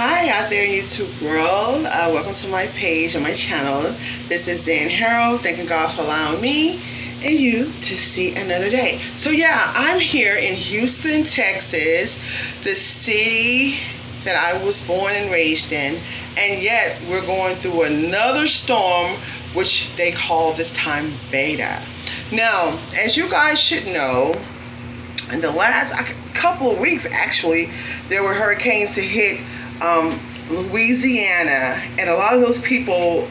Hi out there in YouTube world. Welcome to my page and my channel. This is Dan Harold. Thanking God for allowing me and you to see another day. So yeah, I'm here in Houston, Texas, the city that I was born and raised in, and yet we're going through another storm, which they call this time Beta. Now, as you guys should know, in the last couple of weeks, actually, there were hurricanes that hit Louisiana, and a lot of those people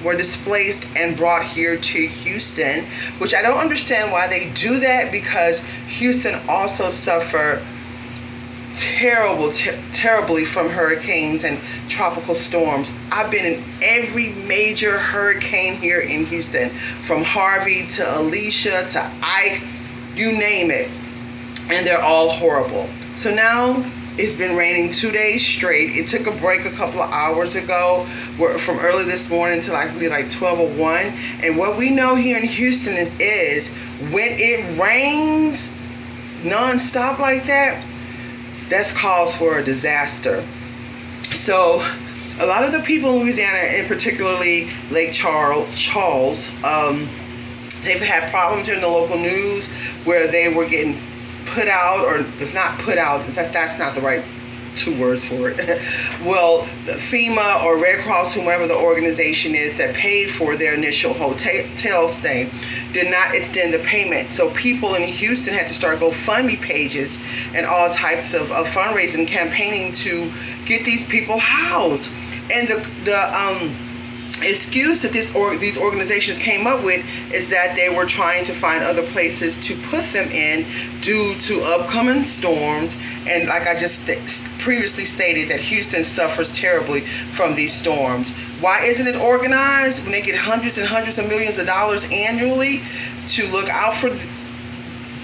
were displaced and brought here to Houston, which I don't understand why they do that, because Houston also suffered terribly from hurricanes and tropical storms. I've been in every major hurricane here in Houston, from Harvey to Alicia to Ike, you name it, and they're all horrible. So now it's been raining 2 days straight. It took a break a couple of hours ago, from early this morning to like 12:01. And what we know here in Houston is when it rains non-stop like that, that's cause for a disaster. So a lot of the people in Louisiana, and particularly Lake Charles, they've had problems here in the local news where they were getting put out, or if not put out, in fact, that's not the right two words for it. Well, the FEMA or Red Cross, whomever the organization is that paid for their initial hotel stay, did not extend the payment. So people in Houston had to start GoFundMe pages and all types of fundraising, campaigning to get these people housed. And the excuse that these organizations came up with is that they were trying to find other places to put them in due to upcoming storms. And like I just previously stated, that Houston suffers terribly from these storms. Why isn't it organized when they get hundreds and hundreds of millions of dollars annually to look out for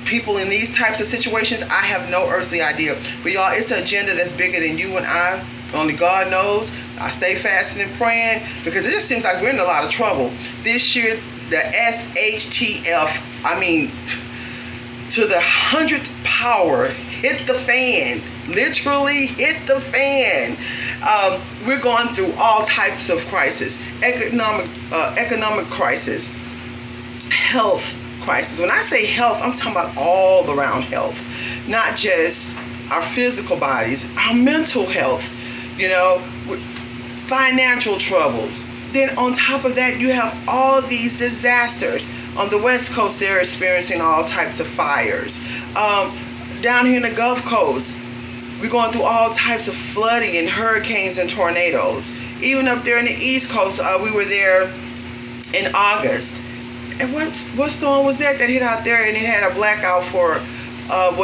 people in these types of situations? I have no earthly idea. But y'all, it's an agenda that's bigger than you and I. Only God knows. I stay fasting and praying, because it just seems like we're in a lot of trouble. This year, the SHTF, I mean, to the 100th power, hit the fan. Literally hit the fan. We're going through all types of crisis. Economic crisis. Health crisis. When I say health, I'm talking about all around health. Not just our physical bodies, our mental health. You know, financial troubles. Then on top of that, you have all these disasters. On the West Coast, they're experiencing all types of fires. Down here in the Gulf Coast, we're going through all types of flooding and hurricanes and tornadoes. Even up there in the East Coast, we were there in August. And what storm was that hit out there, and it had a blackout for,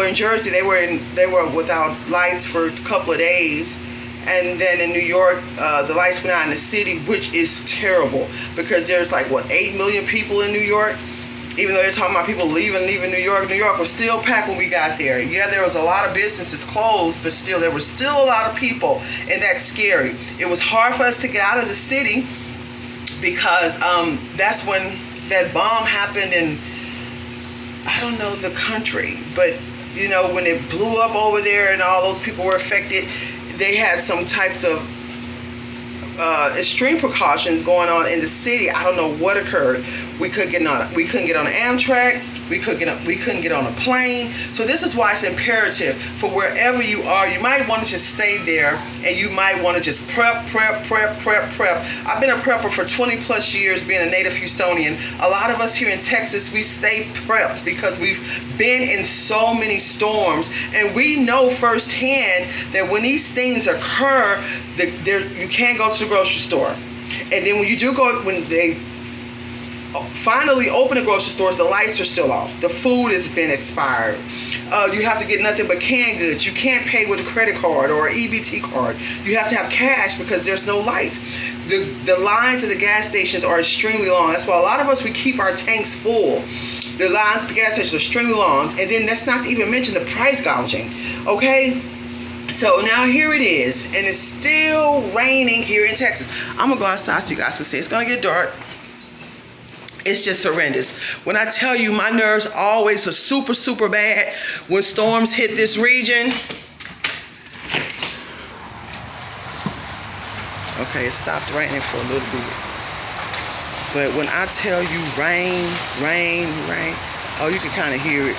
in Jersey, they were without lights for a couple of days. And then in New York, the lights went out in the city, which is terrible, because there's 8 million people in New York. Even though they're talking about people leaving New York was still packed when we got there. Yeah, there was a lot of businesses closed, but still, there were still a lot of people, and that's scary. It was hard for us to get out of the city, because that's when that bomb happened in, I don't know the country, but you know, when it blew up over there and all those people were affected, they had some types of extreme precautions going on in the city. I don't know what occurred. We couldn't get on an Amtrak. We couldn't get on a plane. So this is why it's imperative for wherever you are. You might want to just stay there, and you might want to just prep. I've been a prepper for 20 plus years, being a native Houstonian. A lot of us here in Texas, we stay prepped because we've been in so many storms, and we know firsthand that when these things occur, you can't go to the grocery store. And then when you do go, when they finally open the grocery stores, the lights are still off. The food has been expired. You have to get nothing but canned goods. You can't pay with a credit card or an EBT card. You have to have cash because there's no lights. The lines at the gas stations are extremely long. That's why a lot of us, we keep our tanks full. The lines at the gas stations are extremely long. And then that's not to even mention the price gouging. Okay? So now here it is. And it's still raining here in Texas. I'm going to go outside so you guys can see. It's going to get dark. It's just horrendous. When I tell you, my nerves always are super, super bad when storms hit this region. Okay, it stopped raining for a little bit. But when I tell you rain, rain, rain, oh, you can kind of hear it.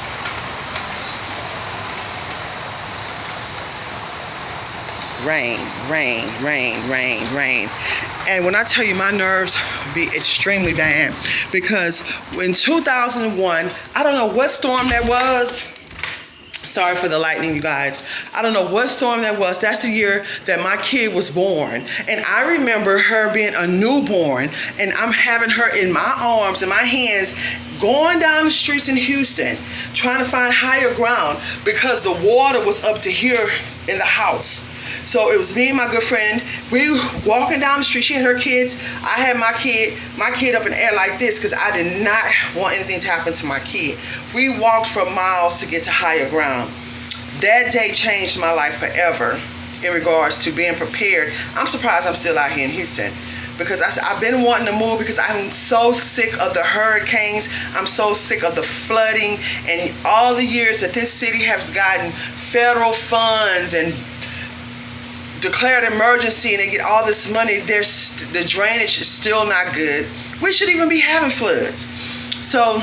Rain, rain, rain, rain, rain. And when I tell you, my nerves be extremely bad, because in 2001, I don't know what storm that was. Sorry for the lightning, you guys. I don't know what storm that was. That's the year that my kid was born. And I remember her being a newborn, and I'm having her in my arms and my hands going down the streets in Houston, trying to find higher ground because the water was up to here in the house. So it was me and my good friend. We were walking down the street. She had her kids. I had my kid up in the air like this because I did not want anything to happen to my kid. We walked for miles to get to higher ground. That day changed my life forever in regards to being prepared. I'm surprised I'm still out here in Houston, because I've been wanting to move because I'm so sick of the hurricanes. I'm so sick of the flooding and all the years that this city has gotten federal funds and declared emergency, and they get all this money. The drainage is still not good. We should even be having floods. So,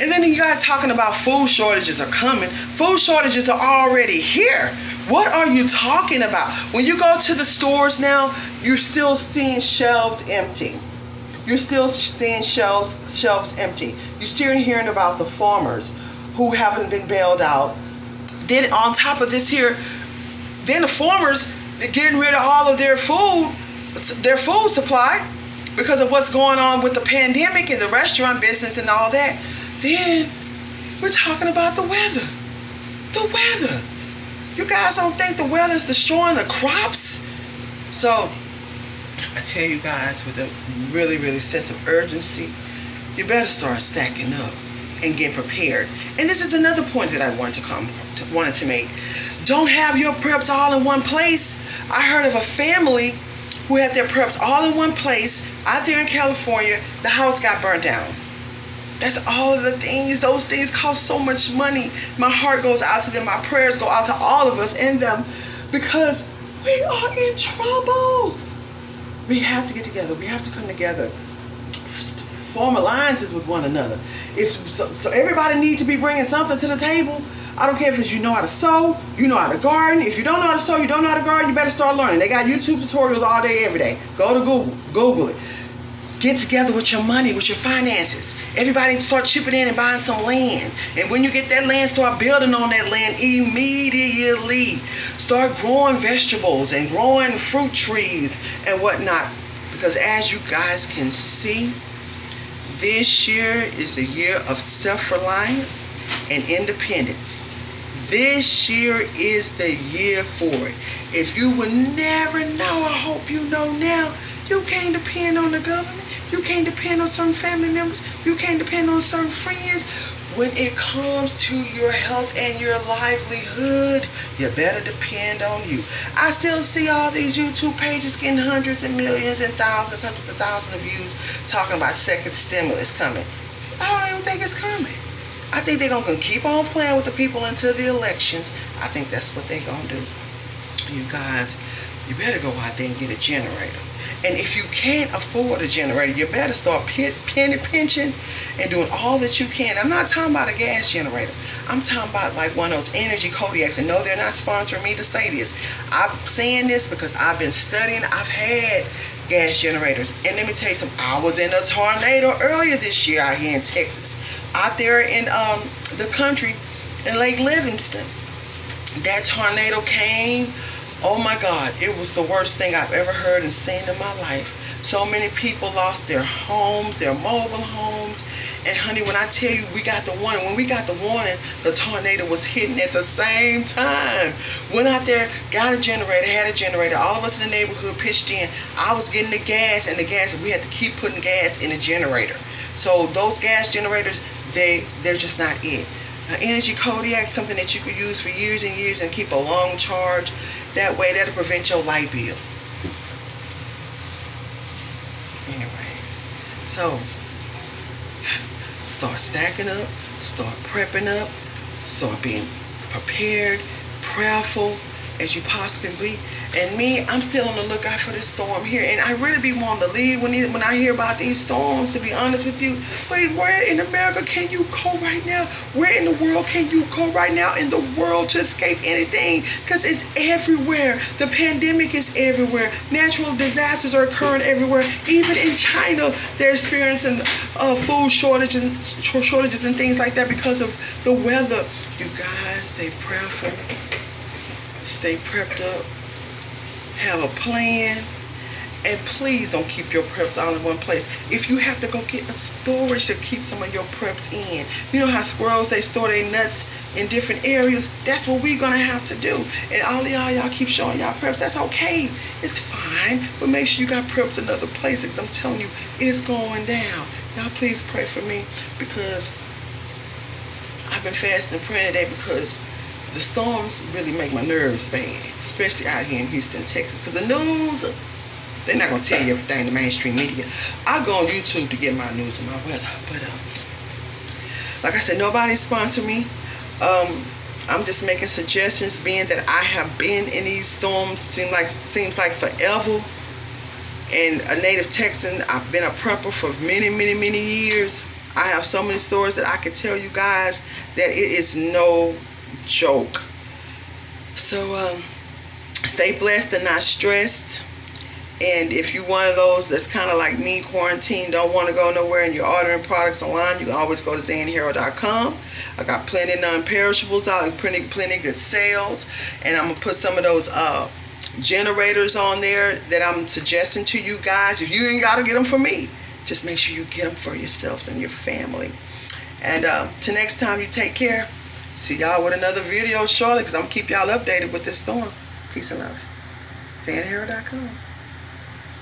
and then you guys talking about food shortages are coming. Food shortages are already here. What are you talking about? When you go to the stores now, you're still seeing shelves empty. You're still seeing shelves empty. You're still hearing about the farmers who haven't been bailed out. Then on top of this here, then the farmers are getting rid of all of their food supply because of what's going on with the pandemic and the restaurant business and all that. Then we're talking about the weather. The weather. You guys don't think the weather is destroying the crops? So I tell you guys, with a really, really sense of urgency, you better start stacking up and get prepared. And this is another point that I wanted to make. Don't have your preps all in one place. I heard of a family who had their preps all in one place out there in California. The house got burnt down. That's all of the things. Those things cost so much money. My heart goes out to them. My prayers go out to all of us and them, because we are in trouble. We have to get together. We have to come together. Form alliances with one another. So everybody needs to be bringing something to the table. I don't care if it's you know how to sew, you know how to garden. If you don't know how to sew, you don't know how to garden, you better start learning. They got YouTube tutorials all day, every day. Go to Google it. Get together with your money, with your finances. Everybody start chipping in and buying some land. And when you get that land, start building on that land immediately. Start growing vegetables and growing fruit trees and whatnot. Because as you guys can see, this year is the year of self-reliance and independence. This year is the year for it. If you would never know, I hope you know now, you can't depend on the government. You can't depend on certain family members. You can't depend on certain friends. When it comes to your health and your livelihood, you better depend on you. I still see all these YouTube pages getting hundreds and millions and thousands, hundreds of thousands of views talking about second stimulus coming. I don't even think it's coming. I think they're going to keep on playing with the people until the elections. I think that's what they're going to do. You guys, you better go out there and get a generator. And if you can't afford a generator, you better start pinching and doing all that you can. I'm not talking about a gas generator. I'm talking about like one of those Energy Kodiaks. And no, they're not sponsoring me to say this. I'm saying this because I've been studying. I've had gas generators. And let me tell you something. I was in a tornado earlier this year out here in Texas. Out there in the country in Lake Livingston. That tornado came. Oh my God, it was the worst thing I've ever heard and seen in my life. So many people lost their homes, their mobile homes. And honey, when I tell you we got the warning, when we got the warning, the tornado was hitting at the same time. Went out there, got a generator, had a generator. All of us in the neighborhood pitched in. I was getting the gas, and we had to keep putting gas in the generator. So those gas generators, they're just not it. An Energy Kodiak, something that you could use for years and years and keep a long charge. That way, that'll prevent your light bill. Anyways, so start stacking up, start prepping up, start being prepared, prayerful, as you possibly be. And me, I'm still on the lookout for this storm here, and I really be wanting to leave when I hear about these storms, to be honest with you. But where in America can you go right now? Where in the world can you go right now in the world to escape anything? Because it's everywhere. The pandemic is everywhere. Natural disasters are occurring everywhere. Even in China, they're experiencing food shortages and things like that because of the weather. You guys, stay prayerful. Stay prepped up. Have a plan. And please don't keep your preps all in one place. If you have to go get a storage to keep some of your preps in. You know how squirrels, they store their nuts in different areas? That's what we're going to have to do. And all of y'all keep showing y'all preps. That's okay. It's fine. But make sure you got preps in other places. I'm telling you, it's going down. Y'all please pray for me, because I've been fasting and praying today, because the storms really make my nerves bad, especially out here in Houston, Texas. Because the news, they're not going to tell you everything, the mainstream media. I go on YouTube to get my news and my weather. But like I said, nobody sponsor me. I'm just making suggestions, being that I have been in these storms, seems like forever. And a native Texan, I've been a prepper for many, many, many years. I have so many stories that I could tell you guys that it is no joke. So stay blessed and not stressed. And if you're one of those that's kind of like me, quarantined, don't want to go nowhere, and you're ordering products online, you can always go to zandyharrell.com. I got plenty of non-perishables out, plenty good sales. And I'm going to put some of those generators on there that I'm suggesting to you guys. If you ain't got to get them for me, just make sure you get them for yourselves and your family. And till next time, you take care. See y'all with another video shortly, because I'm going to keep y'all updated with this storm. Peace and love. zandyharrell.com.